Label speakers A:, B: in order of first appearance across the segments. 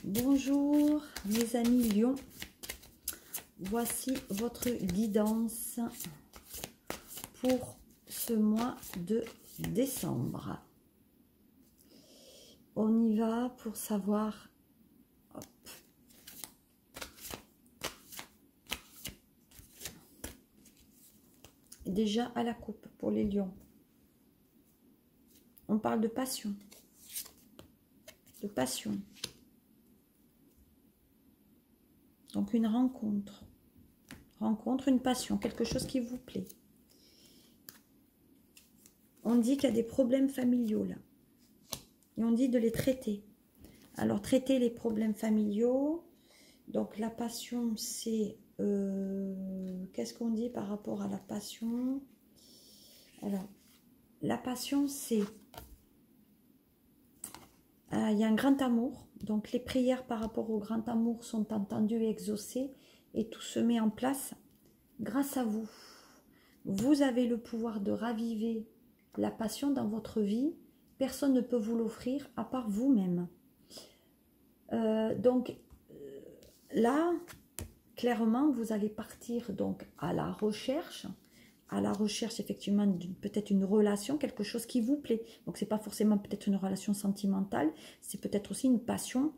A: Bonjour mes amis Lion, voici votre guidance pour ce mois de décembre. On y va pour savoir. Hop. Déjà à la coupe pour les lions. On parle de passion. De passion. Donc une rencontre. Rencontre, une passion, quelque chose qui vous plaît. On dit qu'il y a des problèmes familiaux là. Et on dit de les traiter. Alors traiter les problèmes familiaux. Donc la passion c'est... qu'est-ce qu'on dit par rapport à la passion? Alors la passion c'est... il y a un grand amour. Donc les prières par rapport au grand amour sont entendues et exaucées. Et tout se met en place grâce à vous. Vous avez le pouvoir de raviver la passion dans votre vie. Personne ne peut vous l'offrir à part vous-même. Donc là, clairement, vous allez partir donc à la recherche effectivement peut-être une relation, quelque chose qui vous plaît. Donc c'est pas forcément peut-être une relation sentimentale, c'est peut-être aussi une passion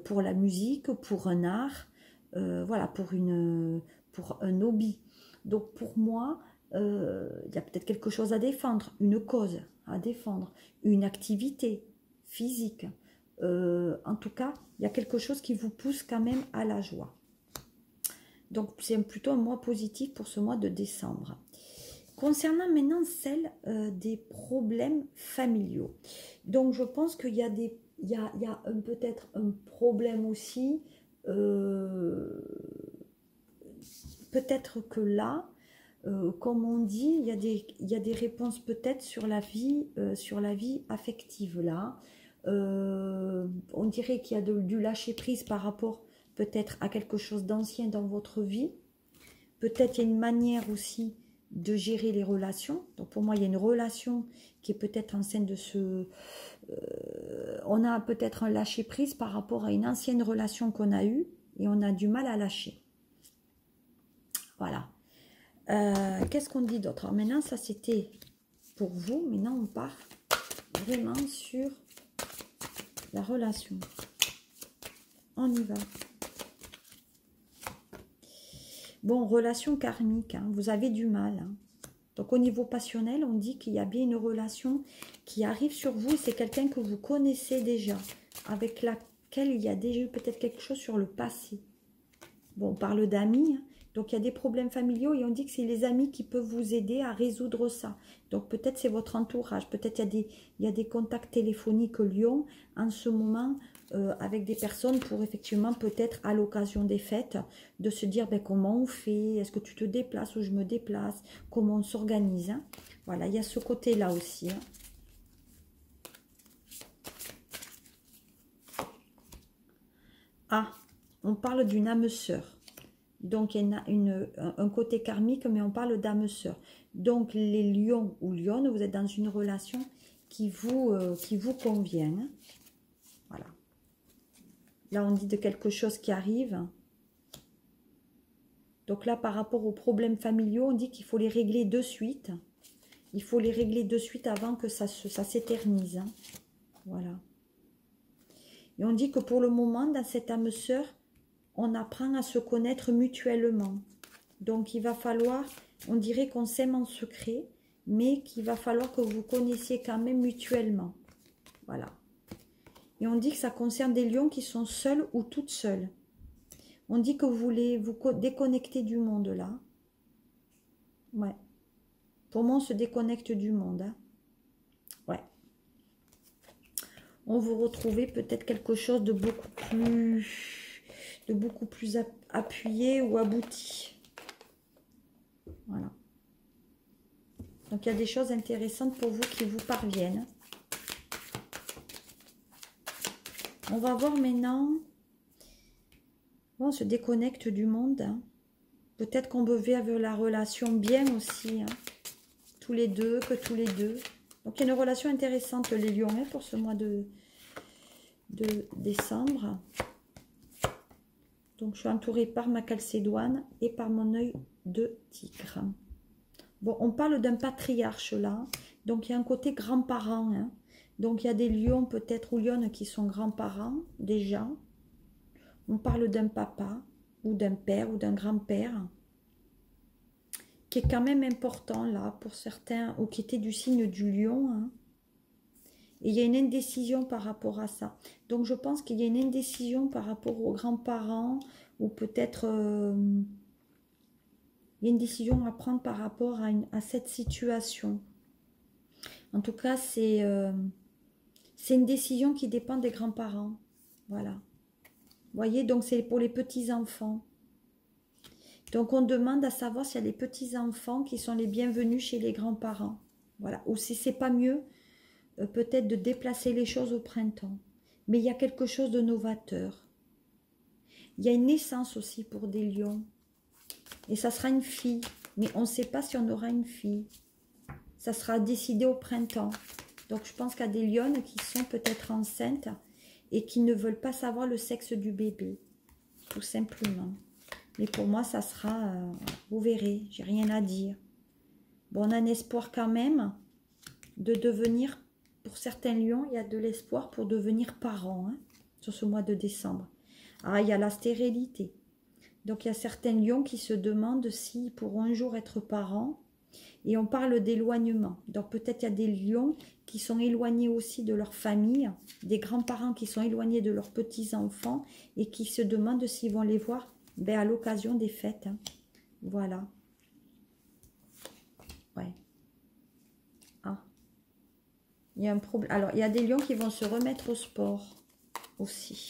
A: pour la musique, pour un art, voilà, pour un hobby. Donc pour moi, il y a peut-être quelque chose à défendre, une cause à défendre, une activité physique. En tout cas, il y a quelque chose qui vous pousse quand même à la joie. Donc c'est plutôt un mois positif pour ce mois de décembre. Concernant maintenant celle des problèmes familiaux. Donc je pense qu'il y a peut-être un problème aussi. Peut-être que là, comme on dit, il y a des réponses peut-être sur la vie affective là. On dirait qu'il y a du lâcher prise par rapport peut-être à quelque chose d'ancien dans votre vie. Peut-être il y a une manière aussi de gérer les relations. Donc pour moi, il y a une relation qui est peut-être en scène de ce... on a peut-être un lâcher prise par rapport à une ancienne relation qu'on a eue et on a du mal à lâcher. Voilà. Qu'est-ce qu'on dit d'autre? Alors maintenant, ça c'était pour vous. Maintenant, on part vraiment sur la relation. On y va. Bon, relation karmique, hein, vous avez du mal. Hein. Donc au niveau passionnel, on dit qu'il y a bien une relation qui arrive sur vous. C'est quelqu'un que vous connaissez déjà, avec laquelle il y a déjà eu peut-être quelque chose sur le passé. Bon, on parle d'amis, hein. Donc il y a des problèmes familiaux et on dit que c'est les amis qui peuvent vous aider à résoudre ça. Donc peut-être c'est votre entourage, peut-être il y a des contacts téléphoniques Lion en ce moment avec des personnes pour effectivement peut-être à l'occasion des fêtes de se dire ben, comment on fait, est-ce que tu te déplaces ou je me déplace, comment on s'organise. Hein. Voilà, il y a ce côté-là aussi. Hein. Ah, on parle d'une âme sœur. Donc, il y a un côté karmique, mais on parle d'âme sœur. Donc, les lions ou lionnes, vous êtes dans une relation qui vous convient. Hein. Voilà. Là, on dit de quelque chose qui arrive. Donc là, par rapport aux problèmes familiaux, on dit qu'il faut les régler de suite. Il faut les régler de suite avant que ça s'éternise. Hein. Voilà. Et on dit que pour le moment, dans cette âme sœur, on apprend à se connaître mutuellement. Donc, il va falloir, on dirait qu'on s'aime en secret, mais qu'il va falloir que vous connaissiez quand même mutuellement. Voilà. Et on dit que ça concerne des lions qui sont seuls ou toutes seules. On dit que vous voulez vous déconnecter du monde, là. Ouais. Pour moi, on se déconnecte du monde. Hein. Ouais. On vous retrouvez peut-être quelque chose de beaucoup plus appuyé ou abouti. Voilà. Donc, il y a des choses intéressantes pour vous qui vous parviennent. On va voir maintenant. Bon, on se déconnecte du monde. Hein. Peut-être qu'on veut vivre la relation bien aussi. Hein. Tous les deux, que tous les deux. Donc, il y a une relation intéressante, les lions, hein, pour ce mois de décembre. Donc, je suis entourée par ma calcédoine et par mon œil de tigre. Bon, on parle d'un patriarche là. Donc, il y a un côté grands-parents. Hein. Donc, il y a des lions peut-être ou lionnes qui sont grands-parents déjà. On parle d'un papa ou d'un père ou d'un grand-père qui est quand même important là pour certains ou qui était du signe du lion. Hein. Et il y a une indécision par rapport à ça. Donc, je pense qu'il y a une indécision par rapport aux grands-parents ou peut-être il y a une décision à prendre par rapport à cette situation. En tout cas, c'est une décision qui dépend des grands-parents. Voilà. Vous voyez, donc c'est pour les petits-enfants. Donc, on demande à savoir s'il y a les petits-enfants qui sont les bienvenus chez les grands-parents. Voilà. Ou si c'est pas mieux, peut-être de déplacer les choses au printemps. Mais il y a quelque chose de novateur. Il y a une naissance aussi pour des lions. Et ça sera une fille. Mais on ne sait pas si on aura une fille. Ça sera décidé au printemps. Donc je pense qu'il y a des lionnes qui sont peut-être enceintes et qui ne veulent pas savoir le sexe du bébé. Tout simplement. Mais pour moi, ça sera... vous verrez, j'ai rien à dire. Bon, on a un espoir quand même de devenir... Pour certains lions, il y a de l'espoir pour devenir parents hein, sur ce mois de décembre. Ah, il y a la stérilité. Donc, il y a certains lions qui se demandent s'ils pourront un jour être parents. Et on parle d'éloignement. Donc, peut-être il y a des lions qui sont éloignés aussi de leur famille, des grands-parents qui sont éloignés de leurs petits-enfants et qui se demandent s'ils vont les voir à l'occasion des fêtes. Hein. Voilà. Ouais. Ah. Il y a un problème. Alors, il y a des lions qui vont se remettre au sport aussi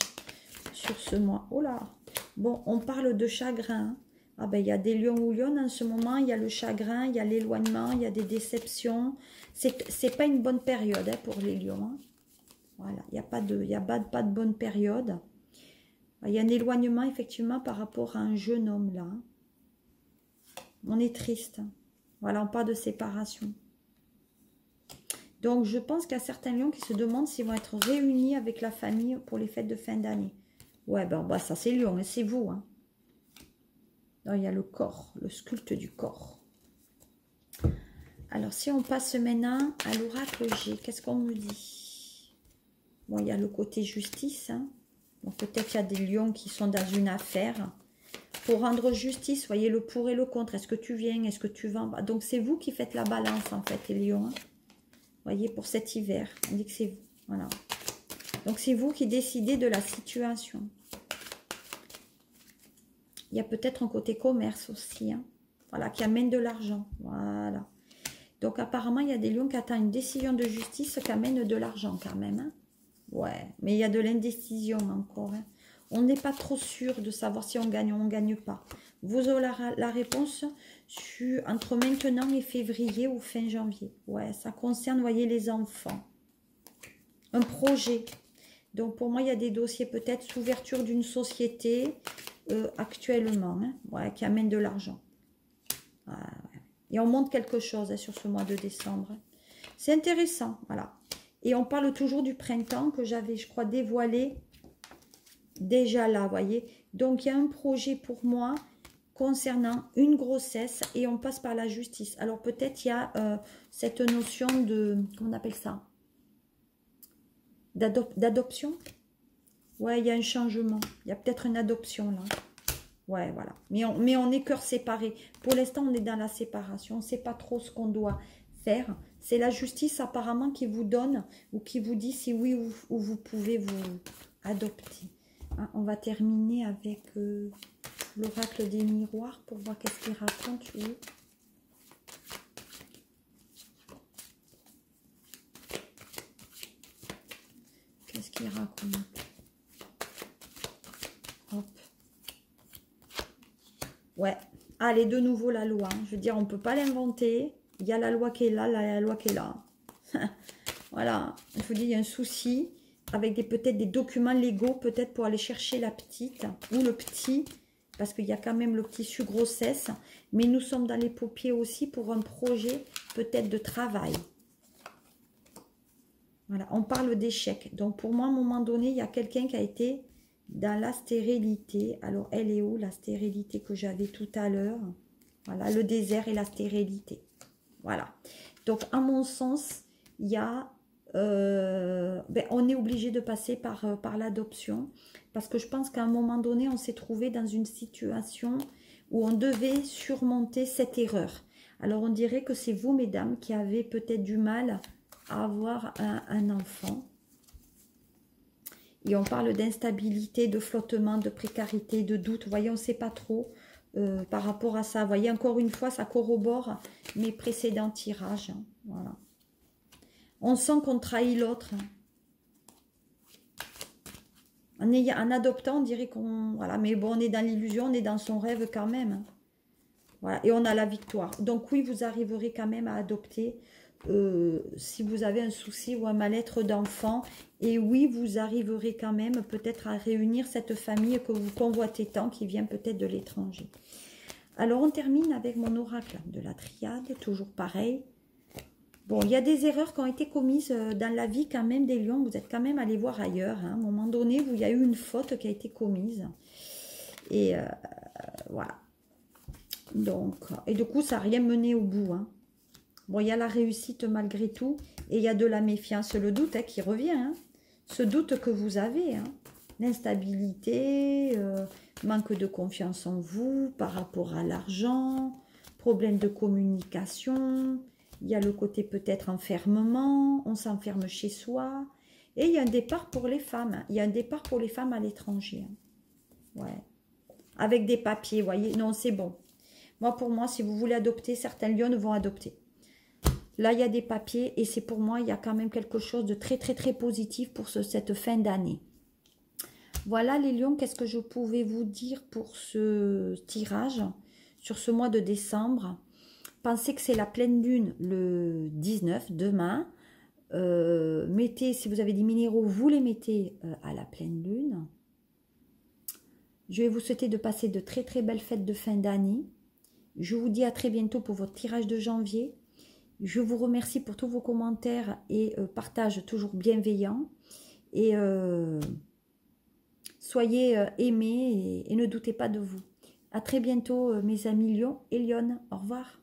A: sur ce mois. Oh là! Bon, on parle de chagrin. Ah ben, il y a des lions ou lionnes en ce moment. Il y a le chagrin, il y a l'éloignement, il y a des déceptions. C'est pas une bonne période hein, pour les lions. Hein. Voilà, il n'y a pas de bonne période. Il y a un éloignement effectivement par rapport à un jeune homme là. On est triste. Voilà, on parle de séparation. Donc, je pense qu'il y a certains lions qui se demandent s'ils vont être réunis avec la famille pour les fêtes de fin d'année. Ouais, ben, bah, ça c'est lion, c'est vous. Hein. Non, il y a le corps, le sculpte du corps. Alors, si on passe maintenant à l'oracle G, qu'est-ce qu'on nous dit? Bon, il y a le côté justice. Hein. Bon, peut-être qu'il y a des lions qui sont dans une affaire. Pour rendre justice, voyez le pour et le contre. Est-ce que tu viens? Est-ce que tu vas? Donc, c'est vous qui faites la balance, en fait, les lions. Hein. Voyez, pour cet hiver, on dit que c'est vous. Voilà. Donc, c'est vous qui décidez de la situation. Il y a peut-être un côté commerce aussi. Hein. Voilà, qui amène de l'argent. Voilà. Donc, apparemment, il y a des lions qui attendent une décision de justice qui amène de l'argent quand même. Hein. Ouais, mais il y a de l'indécision encore. Hein. On n'est pas trop sûr de savoir si on gagne ou on ne gagne pas. Vous aurez la réponse entre maintenant et février ou fin janvier. Ouais, ça concerne, voyez, les enfants. Un projet. Donc, pour moi, il y a des dossiers peut-être sous ouverture d'une société actuellement, hein, ouais, qui amène de l'argent. Ouais. Et on montre quelque chose hein, sur ce mois de décembre. Hein. C'est intéressant, voilà. Et on parle toujours du printemps que j'avais, je crois, dévoilé déjà là, voyez. Donc, il y a un projet pour moi concernant une grossesse et on passe par la justice. Alors, peut-être il y a cette notion de, comment on appelle ça? D'adoption. Ouais, il y a un changement. Il y a peut-être une adoption là. Ouais, voilà. Mais on est cœur séparé. Pour l'instant, on est dans la séparation. On ne sait pas trop ce qu'on doit faire. C'est la justice apparemment qui vous donne ou qui vous dit si oui ou vous pouvez vous adopter. Hein, on va terminer avec l'oracle des miroirs pour voir qu'est-ce qu'il raconte lui. Qu'est-ce qu'il raconte? Hop. Ouais. Allez, de nouveau la loi. Je veux dire, on ne peut pas l'inventer. Il y a la loi qui est là, la loi qui est là. Voilà. Je vous dis, il y a un souci avec peut-être des documents légaux, peut-être pour aller chercher la petite ou le petit, parce qu'il y a quand même le petit su grossesse. Mais nous sommes dans les paupiers aussi pour un projet peut-être de travail. Voilà, on parle d'échec. Donc, pour moi, à un moment donné, il y a quelqu'un qui dans la stérilité. Alors, elle est où, la stérilité que j'avais tout à l'heure? Voilà, le désert et la stérilité. Voilà. Donc, à mon sens, il y a... on est obligé de passer par l'adoption. Parce que je pense qu'à un moment donné, on s'est trouvé dans une situation où on devait surmonter cette erreur. Alors, on dirait que c'est vous, mesdames, qui avez peut-être du mal à avoir un enfant. Et on parle d'instabilité, de flottement, de précarité, de doute. Vous voyez, on ne sait pas trop par rapport à ça. Vous voyez, encore une fois, ça corrobore mes précédents tirages. Voilà. On sent qu'on trahit l'autre. En adoptant, on dirait qu'on... Voilà, mais bon, on est dans l'illusion, on est dans son rêve quand même. Voilà, et on a la victoire. Donc oui, vous arriverez quand même à adopter si vous avez un souci ou un mal-être d'enfant. Et oui, vous arriverez quand même peut-être à réunir cette famille que vous convoitez tant, qui vient peut-être de l'étranger. Alors, on termine avec mon oracle de la triade, toujours pareil. Bon, il y a des erreurs qui ont été commises dans la vie quand même des lions. Vous êtes quand même allé voir ailleurs. Hein. À un moment donné, il y a eu une faute qui a été commise. Et voilà. Donc, et du coup, ça n'a rien mené au bout. Hein. Bon, il y a la réussite malgré tout. Et il y a de la méfiance, le doute qui revient. Hein. Ce doute que vous avez. Hein. L'instabilité, manque de confiance en vous par rapport à l'argent, problème de communication. Il y a le côté peut-être enfermement, on s'enferme chez soi. Et il y a un départ pour les femmes. Hein. Il y a un départ pour les femmes à l'étranger. Hein. Ouais. Avec des papiers, vous voyez. Non, c'est bon. Moi, pour moi, si vous voulez adopter, certains lions vont adopter. Là, il y a des papiers et c'est pour moi, il y a quand même quelque chose de très, très, très positif pour cette fin d'année. Voilà les lions, qu'est-ce que je pouvais vous dire pour ce tirage sur ce mois de décembre. Pensez que c'est la pleine lune le 19, demain. Mettez, si vous avez des minéraux, vous les mettez à la pleine lune. Je vais vous souhaiter de passer de très, très belles fêtes de fin d'année. Je vous dis à très bientôt pour votre tirage de janvier. Je vous remercie pour tous vos commentaires et partages toujours bienveillants. Et soyez aimés et ne doutez pas de vous. À très bientôt mes amis lions et lionnes. Au revoir.